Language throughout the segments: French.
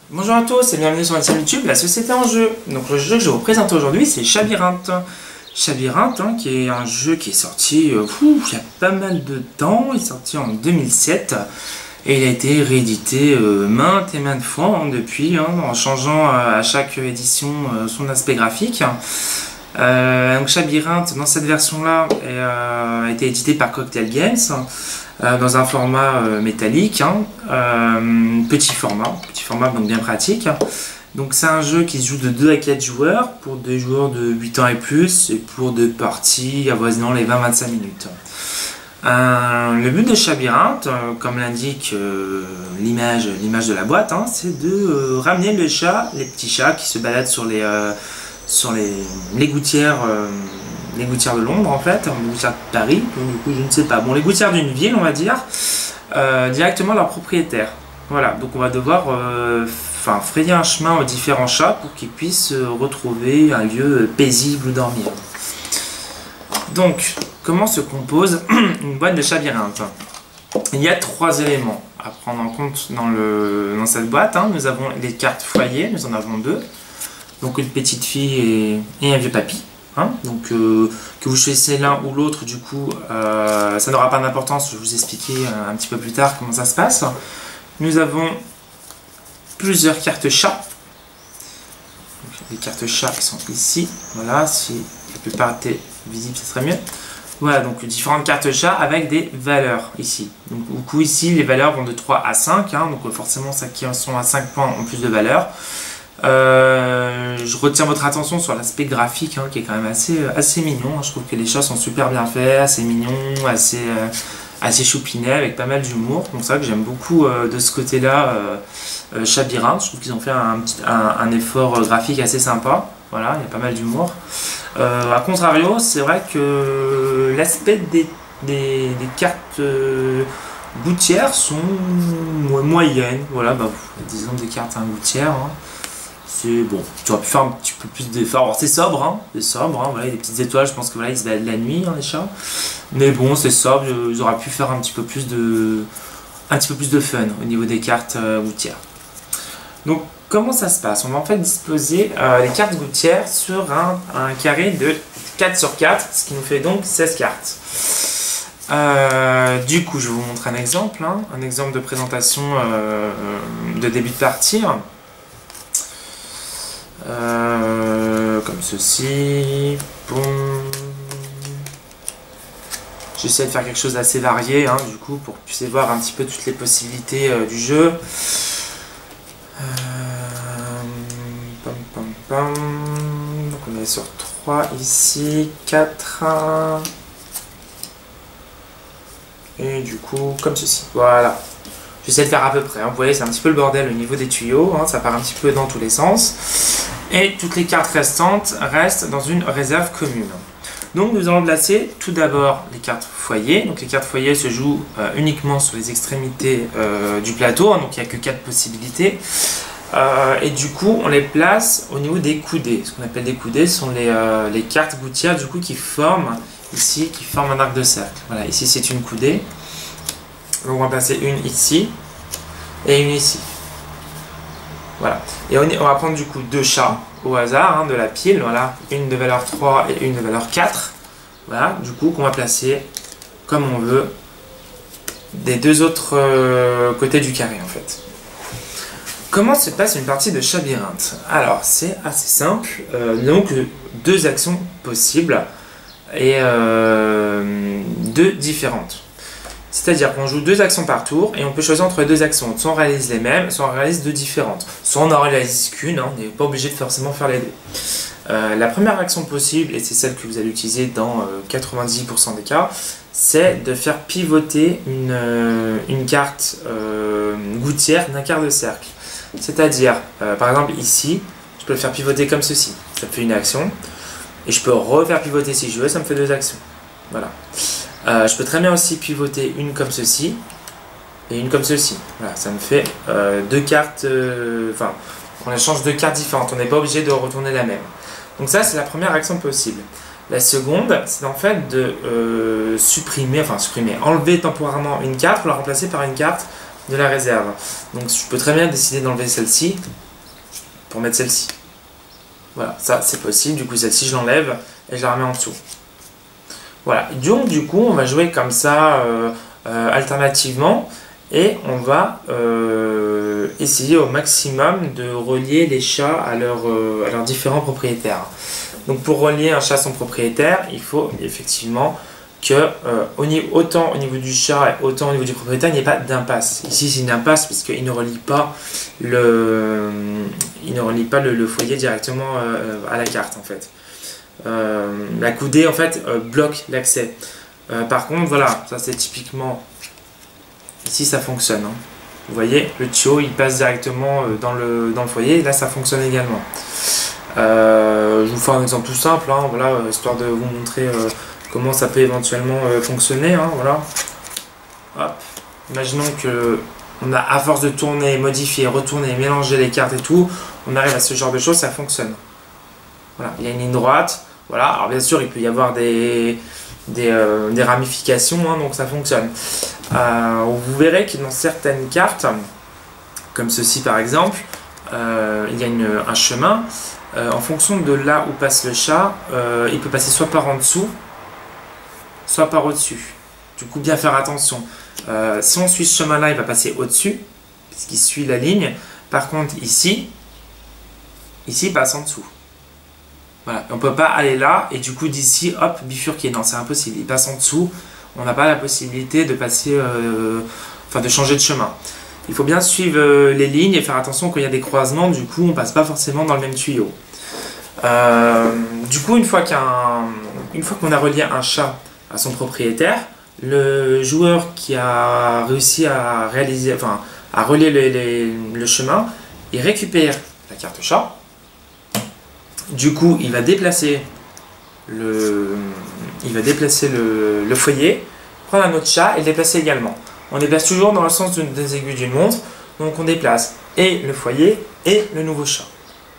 Bonjour à tous et bienvenue sur la chaîne YouTube La Société en Jeu. Donc le jeu que je vais vous présenter aujourd'hui c'est Chabyrinthe. Chabyrinthe qui est un jeu qui est sorti il y a pas mal de temps, il est sorti en 2007 et il a été réédité maintes et maintes fois depuis, en changeant à chaque édition son aspect graphique. Donc Chabyrinthe dans cette version là a été édité par Cocktail Games. Dans un format métallique, petit format donc bien pratique. Donc c'est un jeu qui se joue de 2 à 4 joueurs, pour des joueurs de 8 ans et plus, et pour des parties avoisinant les 20-25 minutes. Le but de Chabyrinthe, comme l'indique l'image de la boîte, c'est de ramener les petits chats qui se baladent sur les gouttières. Les gouttières de Londres en fait, les gouttières de Paris, donc du coup je ne sais pas, bon les gouttières d'une ville on va dire, directement leur propriétaire. Voilà, donc on va devoir frayer un chemin aux différents chats pour qu'ils puissent retrouver un lieu paisible où dormir. Donc, comment se compose une boîte de Chabyrinthe? Il y a 3 éléments à prendre en compte dans cette boîte. Nous avons les cartes foyer, nous en avons 2, donc une petite fille et un vieux papy. Donc que vous choisissez l'un ou l'autre, du coup ça n'aura pas d'importance, je vais vous expliquer un petit peu plus tard comment ça se passe. Nous avons plusieurs cartes chats. Les cartes chats qui sont ici, voilà, si la plupart étaient visibles ça serait mieux. Voilà, donc différentes cartes chats avec des valeurs ici. Donc du coup ici les valeurs vont de 3 à 5, donc forcément ceux qui sont à 5 points ont plus de valeurs. Je retiens votre attention sur l'aspect graphique qui est quand même assez mignon. Je trouve que les chats sont super bien faits, assez mignons, assez choupinets, avec pas mal d'humour. Donc c'est vrai que j'aime beaucoup de ce côté-là Chabyrinthe. Je trouve qu'ils ont fait un effort graphique assez sympa. Voilà, il y a pas mal d'humour. A contrario, c'est vrai que l'aspect des cartes gouttières sont moyennes. Voilà, disons des cartes gouttières. C'est bon, tu aurais pu faire un petit peu plus d'effort. Alors c'est sobre, voilà, il y a des petites étoiles, je pense que voilà, ils se baladent la nuit, les chats. Mais bon, c'est sobre, ils auraient pu faire un petit peu plus de fun au niveau des cartes gouttières. Donc comment ça se passe? On va en fait disposer les cartes gouttières sur un carré de 4 sur 4, ce qui nous fait donc 16 cartes. Du coup, je vais vous montrer un exemple de présentation de début de partie. Comme ceci. Bon. J'essaie de faire quelque chose d'assez varié, du coup, pour que vous puissiez voir un petit peu toutes les possibilités du jeu. Donc on est sur 3 ici, 4. Et du coup, comme ceci. Voilà. J'essaie de faire à peu près. Vous voyez, c'est un petit peu le bordel au niveau des tuyaux. Ça part un petit peu dans tous les sens. Et toutes les cartes restantes restent dans une réserve commune. Donc nous allons placer tout d'abord les cartes foyer. Donc les cartes foyer se jouent uniquement sur les extrémités du plateau. Donc il n'y a que 4 possibilités. Et du coup on les place au niveau des coudées. Ce qu'on appelle des coudées sont les cartes gouttières du coup qui forment ici, qui forment un arc de cercle. Voilà, ici c'est une coudée. Donc on va placer une ici et une ici. Voilà. Et on va prendre du coup 2 chats au hasard de la pile. Voilà, une de valeur 3 et une de valeur 4. Voilà, du coup qu'on va placer comme on veut des 2 autres côtés du carré en fait. Comment se passe une partie de Chabyrinthe? Alors c'est assez simple. Donc 2 actions possibles et 2 différentes. C'est-à-dire qu'on joue 2 actions par tour et on peut choisir entre les 2 actions. Soit on réalise les mêmes, soit on réalise 2 différentes. Soit on n'en réalise qu'une, on n'est pas obligé de forcément faire les 2. La première action possible, et c'est celle que vous allez utiliser dans 90% des cas, c'est de faire pivoter une carte gouttière d'un quart de cercle. C'est-à-dire, par exemple ici, je peux le faire pivoter comme ceci. Ça me fait une action. Et je peux refaire pivoter si je veux, ça me fait 2 actions. Voilà. Je peux très bien aussi pivoter une comme ceci et une comme ceci. Voilà, ça me fait 2 cartes. On échange 2 cartes différentes. On n'est pas obligé de retourner la même. Donc ça, c'est la première action possible. La seconde, c'est en fait de supprimer, enlever temporairement une carte pour la remplacer par une carte de la réserve. Donc je peux très bien décider d'enlever celle-ci pour mettre celle-ci. Voilà, ça c'est possible. Du coup celle-ci je l'enlève et je la remets en dessous. Voilà, donc du coup on va jouer comme ça alternativement et on va essayer au maximum de relier les chats à leurs différents propriétaires. Donc pour relier un chat à son propriétaire, il faut effectivement que autant au niveau du chat et autant au niveau du propriétaire, il n'y ait pas d'impasse. Ici c'est une impasse parce qu'il ne relie pas le foyer directement à la carte en fait. La coudée en fait bloque l'accès. Par contre voilà, ça c'est typiquement ici ça fonctionne. Hein. Vous voyez, le tuyau il passe directement dans le foyer, et là ça fonctionne également. Je vous fais un exemple tout simple, hein, voilà, histoire de vous montrer comment ça peut éventuellement fonctionner. Hein, voilà. Hop. Imaginons que on a, à force de tourner, modifier, retourner, mélanger les cartes et tout, on arrive à ce genre de choses, ça fonctionne. Voilà, il y a une ligne droite. Voilà, alors bien sûr il peut y avoir des ramifications, hein, donc ça fonctionne. Vous verrez que dans certaines cartes, comme ceci par exemple, il y a un chemin. En fonction de là où passe le chat, il peut passer soit par en dessous, soit par au-dessus. Du coup, bien faire attention. Si on suit ce chemin-là, il va passer au-dessus, puisqu'il suit la ligne. Par contre, ici, il passe en dessous. Voilà, on ne peut pas aller là et du coup d'ici, hop, bifurquer. Non, c'est impossible. Il passe en dessous. On n'a pas la possibilité de passer, de changer de chemin. Il faut bien suivre les lignes et faire attention quand il y a des croisements. Du coup, on ne passe pas forcément dans le même tuyau. Du coup, une fois qu'on a relié un chat à son propriétaire, le joueur qui a réussi à relier le chemin, il récupère la carte chat. Du coup, il va déplacer le foyer, prendre un autre chat et le déplacer également. On déplace toujours dans le sens des aiguilles d'une montre, donc on déplace et le foyer et le nouveau chat.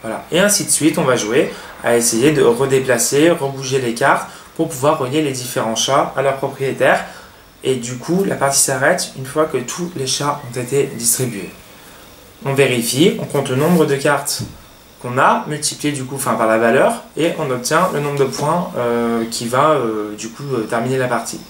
Voilà. Et ainsi de suite, on va jouer à essayer de redéplacer, rebouger les cartes pour pouvoir relier les différents chats à leur propriétaire. Et du coup, la partie s'arrête une fois que tous les chats ont été distribués. On vérifie, on compte le nombre de cartes qu'on a, multiplié du coup par la valeur, et on obtient le nombre de points qui va terminer la partie.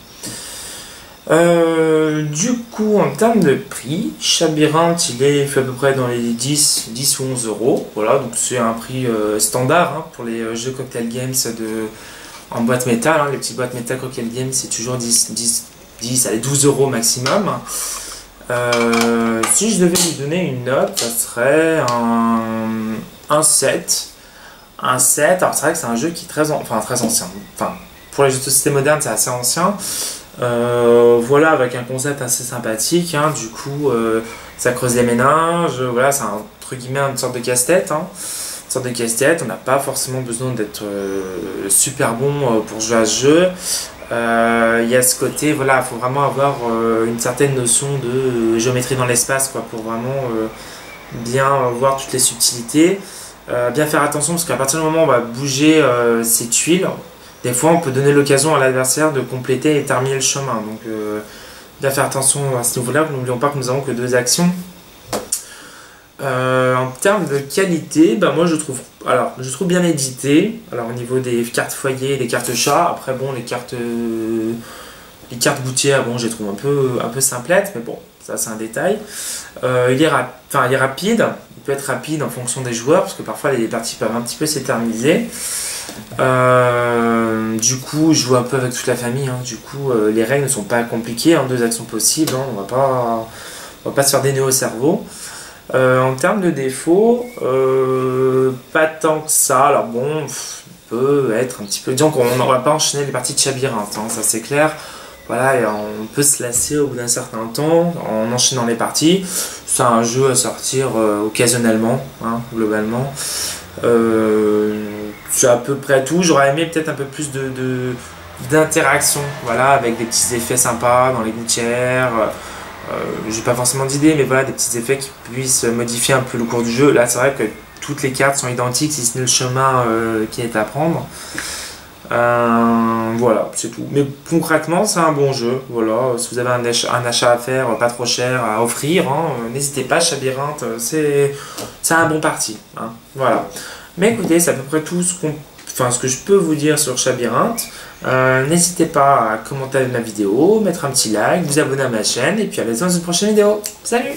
Du coup, en termes de prix, Chabyrinthe, il est fait à peu près dans les 10 ou 11 euros. Voilà, donc c'est un prix standard hein, pour les jeux Cocktail Games en boîte métal. Hein. Les petites boîtes métal Cocktail Games, c'est toujours 10, allez, 12 euros maximum. Si je devais lui donner une note, ça serait un 7. Un 7, alors c'est vrai que c'est un jeu qui est très ancien. Enfin, pour les jeux de société modernes, c'est assez ancien. Voilà, avec un concept assez sympathique, hein, du coup ça creuse les méninges, voilà, c'est entre guillemets une sorte de casse-tête, hein, on n'a pas forcément besoin d'être super bon pour jouer à ce jeu. Il y a ce côté, voilà, il faut vraiment avoir une certaine notion de géométrie dans l'espace, quoi, pour vraiment bien voir toutes les subtilités, bien faire attention parce qu'à partir du moment où on va bouger ces tuiles, des fois, on peut donner l'occasion à l'adversaire de compléter et terminer le chemin. Donc, bien faire attention à ce niveau-là. N'oublions pas que nous avons que 2 actions. En termes de qualité, moi je trouve bien édité. Alors, au niveau des cartes foyer, des cartes chat. Après, bon, les cartes gouttières, bon, je les trouve un peu simplettes, mais bon, ça c'est un détail. Il est rapide. Il peut être rapide en fonction des joueurs parce que parfois les parties peuvent un petit peu s'éterniser. Du coup, je joue un peu avec toute la famille. Hein. Du coup, les règles ne sont pas compliquées. Hein. 2 actions possibles. Hein. On va pas se faire des nœuds au cerveau. En termes de défauts, pas tant que ça. Alors bon, peut être un petit peu. Disons qu'on ne va pas enchaîner les parties de Chabyrinthe. Hein. Ça c'est clair. Voilà, et on peut se lasser au bout d'un certain temps en enchaînant les parties. C'est un jeu à sortir occasionnellement, hein, globalement. C'est à peu près tout. J'aurais aimé peut-être un peu plus d'interaction, voilà, avec des petits effets sympas dans les gouttières. J'ai pas forcément d'idée, mais voilà, des petits effets qui puissent modifier un peu le cours du jeu. Là, c'est vrai que toutes les cartes sont identiques, si ce n'est le chemin qui est à prendre. Voilà, c'est tout. Mais concrètement, c'est un bon jeu. Voilà, si vous avez un achat à faire, pas trop cher, à offrir, hein, n'hésitez pas, Chabyrinthe, c'est un bon parti. Hein, voilà. Mais écoutez, c'est à peu près tout ce que je peux vous dire sur Chabyrinthe. N'hésitez pas à commenter ma vidéo, mettre un petit like, vous abonner à ma chaîne, et puis à la dans une prochaine vidéo. Salut!